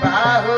बाहु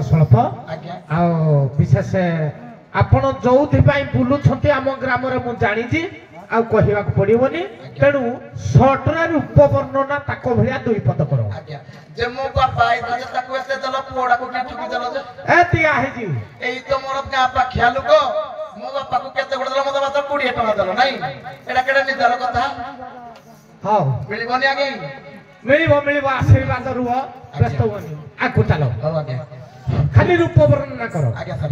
समय स्वल्प विशेष आपण जो बुलूं आम ग्राम मु जानी आ कहवा पड़ोनी तेणु सटरा रूप वर्णना ताक भाया दुई पद कर मोर गाँ पाखिया लोक मो बापा को केते गुड़ दल मत मात्र 20 टका दल नै एटा केडा निदार कथा हां मिलिबनी आगे मिलिबो आशीर्वाद रुह व्यस्त होनी आगु चलो खाली रूप वर्णना करो आगे सर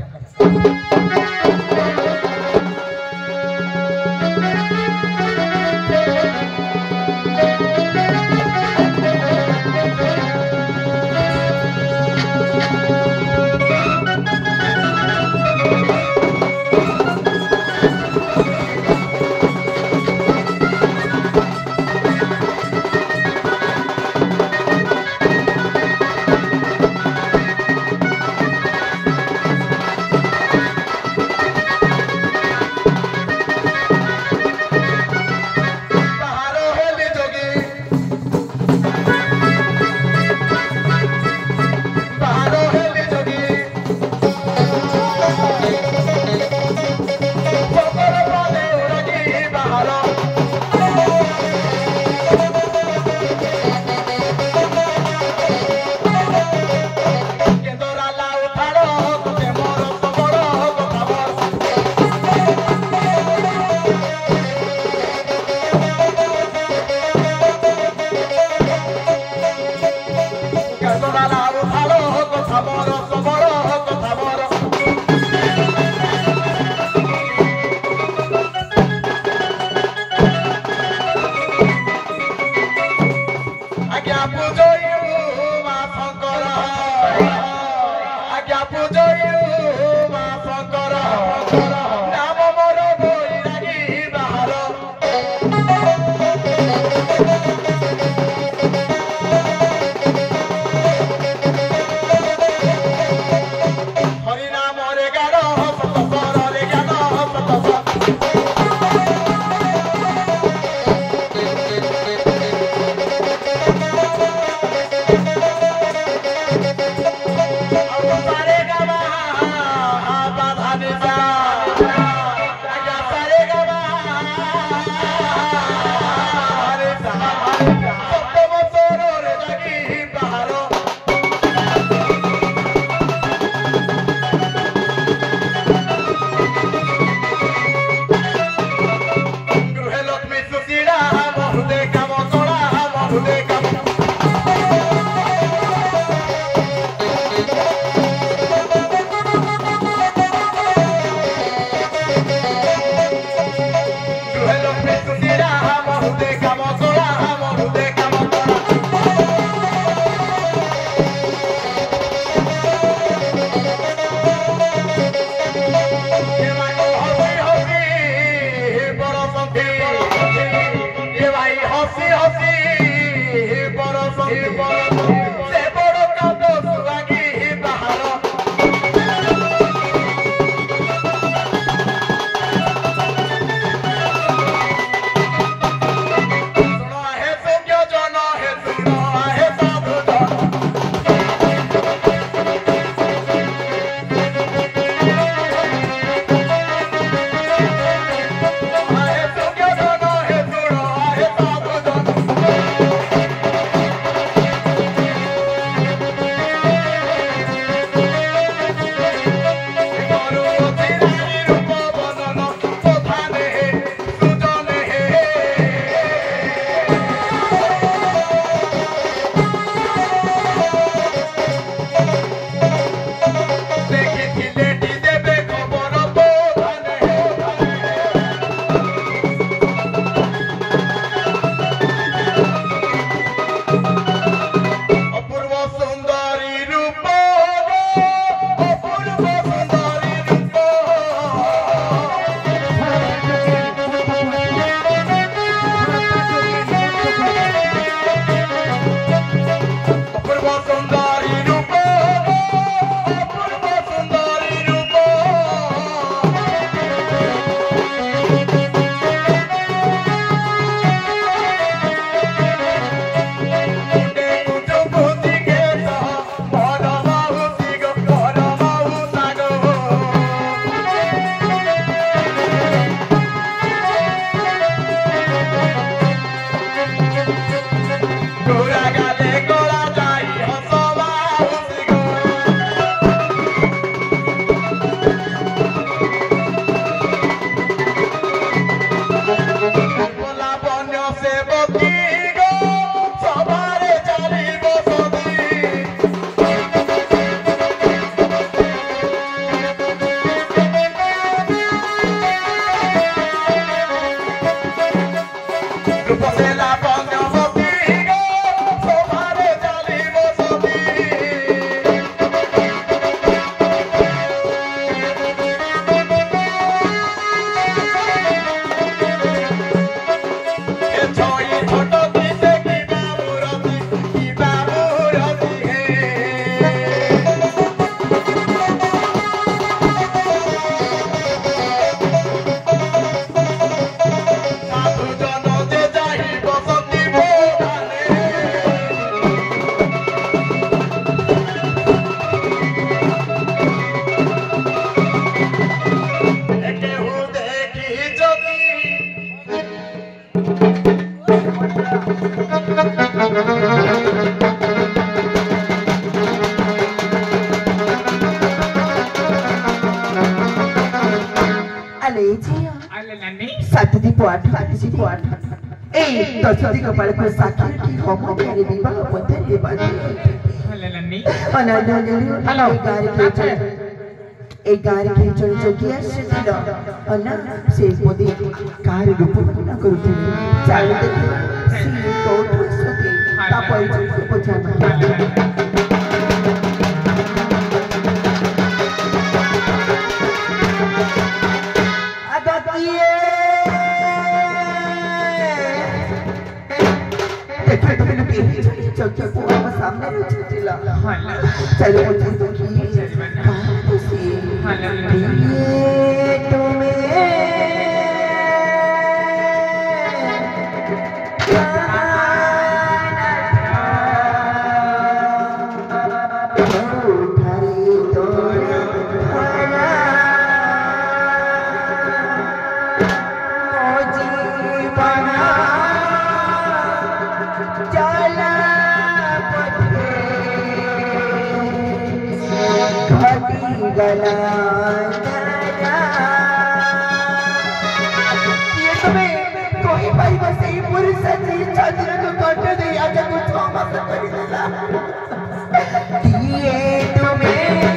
बसेला पंचवती गो शोभारे चालिब सती ए छोई छोट दिसे की बाबूरती हे साधु जन जे जाहि बसती बोधाने केहू देखी जदी Alejia, आले नानी satu di puat. Terjadi kepala ku sakit di homo dari di bawah pun dari baju. आले नानी Mana ada Halo. Egari kecil jogi asal. Mana si podi kari lupa nak kerja. Jalan tu si kau tu sakit. Tak boleh cukup berjalan. Ada dia. देखो तो मैंने पीछे चौकी पूरा सामने रखी ला चलो मुझे तो की कहाँ तो सी ये कोई भाई बस ये पूरी सच्ची चादर को काट दे आजा कुछ मामा से कर देला ये तुम्हें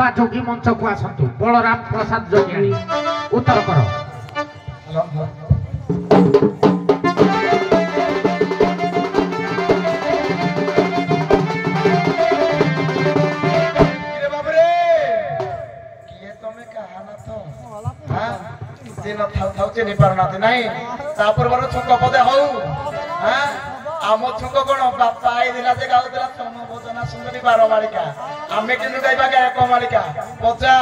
ବାବା ଯୋଗୀ ମଞ୍ଚକୁ ଆସନ୍ତୁ ବଳରାମ ପ୍ରସାଦ ଯୋଗୀ ଉତ୍ତର କର। ଦିନ ଥାଉ ଥାଉ ଚିହ୍ନି ପାରୁନାହାନ୍ତି ନାଇଁ ତା ପୂର୍ବରୁ ଛୁଙ୍କ ପଦେ ହଉ ଆମ ଛୁଙ୍କ କଣ ବାପା ଆଇଥିଲା ଯେ ଗାଉଥିଲା ତମ ଭୋଜନା ସୁନ୍ଦରୀ 12 ମାଳିକା ଆମେ କିନ୍ତୁ ଗାଇବା 1 ମାଳିକା ବଜା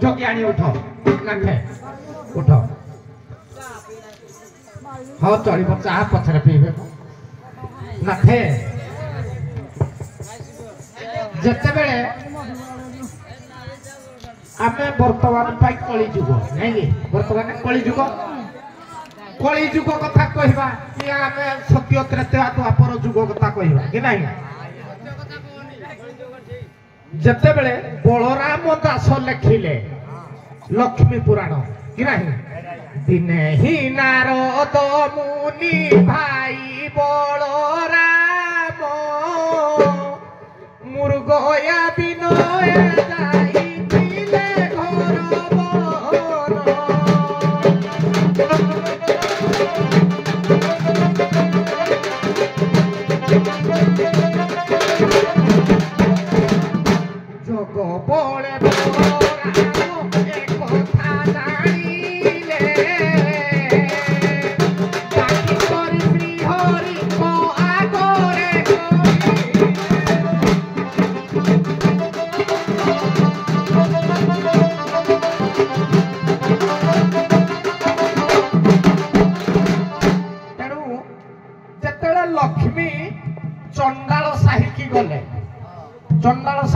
जोगी आनी उठो नाथे उठ हाँ चलो चाह पछरे पीबे नाथे जिते बेले आमे वर्तमान पाई कली जुग नहीं वर्तमान कली जुग कथा कहबा कि आमे सत्य त्रेता द्वापर जुग कथा कहबा कि नहीं जिते बेले बलराम दास लिखिले लक्ष्मी पुराण कि नहीं दिने ही नारद मुनि भाई बलराम मुर्गया विनय जाइथिले घर जग बले बलराम एक कथा जानिले डाकी करी श्री हरि को आगरे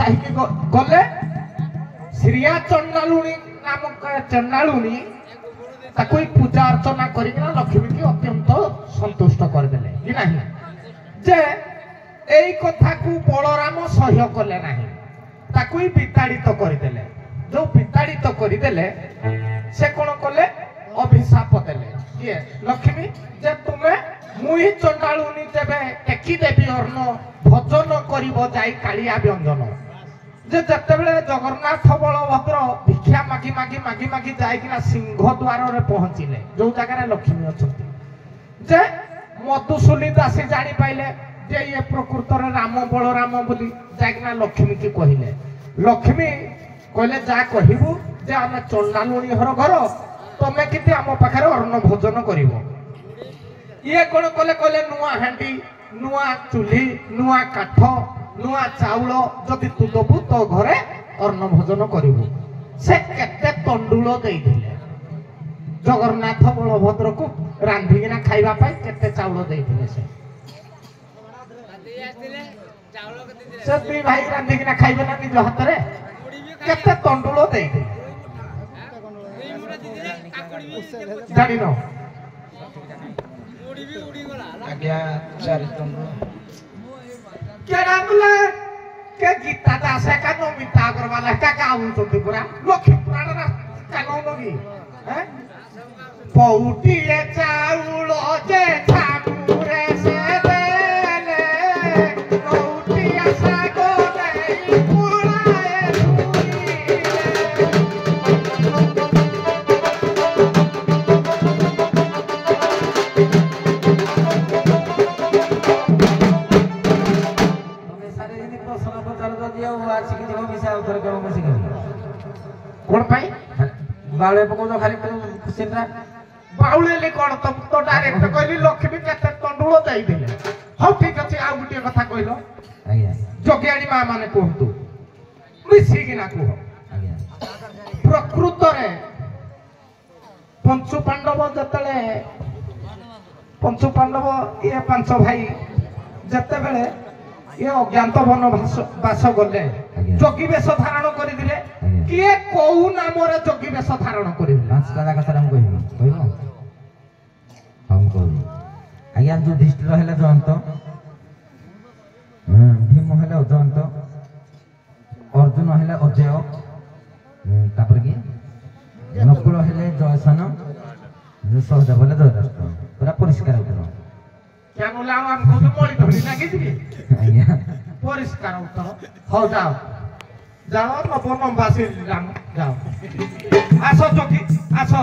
ସାହିକି ଗଲେ ଶ୍ରିୟା ଚଣ୍ଡାଳୁଣୀ ନାମକ ଚଣ୍ଡାଳୁଣୀ ତାକୁ ପୂଜା ଅର୍ଚ୍ଚନା କରିକିନା ଲକ୍ଷ୍ମୀକି ଅତ୍ୟନ୍ତ ସନ୍ତୁଷ୍ଟ କରିଦେଲେ କି ନାହିଁ ଯେ ଏଇ କଥାକୁ ବଳରାମ ସହ୍ୟ କଲେ ନାହିଁ ତାକୁ ବିତାଡ଼ିତ କରିଦେଲେ ଯୋଉ ବିତାଡ଼ିତ କରିଦେଲେ ସେ କଣ କଲେ ଅଭିଶାପ ଦେଲେ କିଏ ଲକ୍ଷ୍ମୀ ଯେ ତୁମେ ମୁହିଁ ଚଣ୍ଡାଳୁଣୀ ଯେବେ ଟେକି ଦେବି ଅର୍ଣ୍ଣ ଭଜନ କରିବ ଯାଇ କାଳିଆ ବ୍ୟଞ୍ଜନ ଯେ ଯେତେବେଳେ ଜଗନ୍ନାଥ ବଳଭଦ୍ର ଭିକ୍ଷା ମାଗି ମାଗି ମାଗି ମାଗି ଯାଇକିନା ସିଂହ ଦ୍ୱାରରେ ପହଞ୍ଚିଲେ ଯୋଉ ଜାଗାରେ ଲକ୍ଷ୍ମୀ ଅଛନ୍ତି ଯେ ମଧୁସୂଲି ଦାସୀ ଜାଣିପାଇଲେ ଯେ ଇଏ ପ୍ରକୃତରେ ରାମ ବଳରାମ ବୋଲି ଯାଇକିନା ଲକ୍ଷ୍ମୀକି କହିଲେ ଲକ୍ଷ୍ମୀ କହିଲେ ଯା କହିବୁ ଯେ ଆମେ ଚଣ୍ଡାଳୁଣୀ ଘର ତମେ କିନ୍ତୁ ଆମ ପାଖରେ ଅର୍ଣ୍ଣ ଭୋଜନ କରିବ ଇଏ କଣ କଲେ କହିଲେ ନୂଆ ହାଣ୍ଡି ନୂଆ ଚୁଲି ନୂଆ କାଠ ନୂଆ ଚାଉଳ ଯଦି ତୁ ଦବୁ ତୋ ଘରେ ଅର୍ଣ୍ଣ ଭୋଜନ କରିବୁ ସେ କେତେ ତଣ୍ଡୁଳ ଦେଇଥିଲେ ଜଗନ୍ନାଥ ବଳଭଦ୍ରକୁ ରାନ୍ଧିକିନା ଖାଇବା ପାଇଁ କେତେ ଚାଉଳ ଦେଇଥିଲେ ସେ ଦୁଇ ଭାଇ ରାନ୍ଧିକିନା ଖାଇବେ ନା ନିଜ ହାତରେ କେତେ ତଣ୍ଡୁଳ ଦେଇଥିଲେ ଜାଣିନ ଆଜ୍ଞା 4 ତଣ୍ଡୁଳ କେରାମଲା के गीता दास का नमिता करवाला का गाउन तो पूरा लक्ष्मी पुराण ना कानो नगी हैं पौटिए चाउलो जे ठाकुरे से देले पौटिया सागो नहीं पुराए कौन पाई बाळे पकोतो खाली खुसेनरा बाउलेली कोन तो डायरेक्ट कहली लक्ष्मी केते तंडुळ देई देले हो ठीक अछि आ गुटे कथा कहलो आज्ञा जोगियाणी मा माने कहतु मिसी कि ना कह आज्ञा प्रकृत रे पंचु पांडव जतले पंचु पांडव ये पांच भाई जते बेले ये अज्ञात वन बास गले जोगी बेश धारण कर दिले किए कोउ नाम रे जोगी बेश धारण कर दिले पांच का कथा हम कहबो हम कहबो आज्ञा युधिष्ठिर हेले जयंत भीम हेले अजयंत अर्जुन हेले अजय तापर की नकुल हेले जयसन जो सहदेव हेले जयराष्ट्र पूरा परिष्कार उत्तर क्या बोला हम को तो मोड़ी धोड़ी लागी थी आज्ञा परिष्कार उत्तर हो जाओ जाओ न बनम बासी राम जाओ आसो जोगी आसो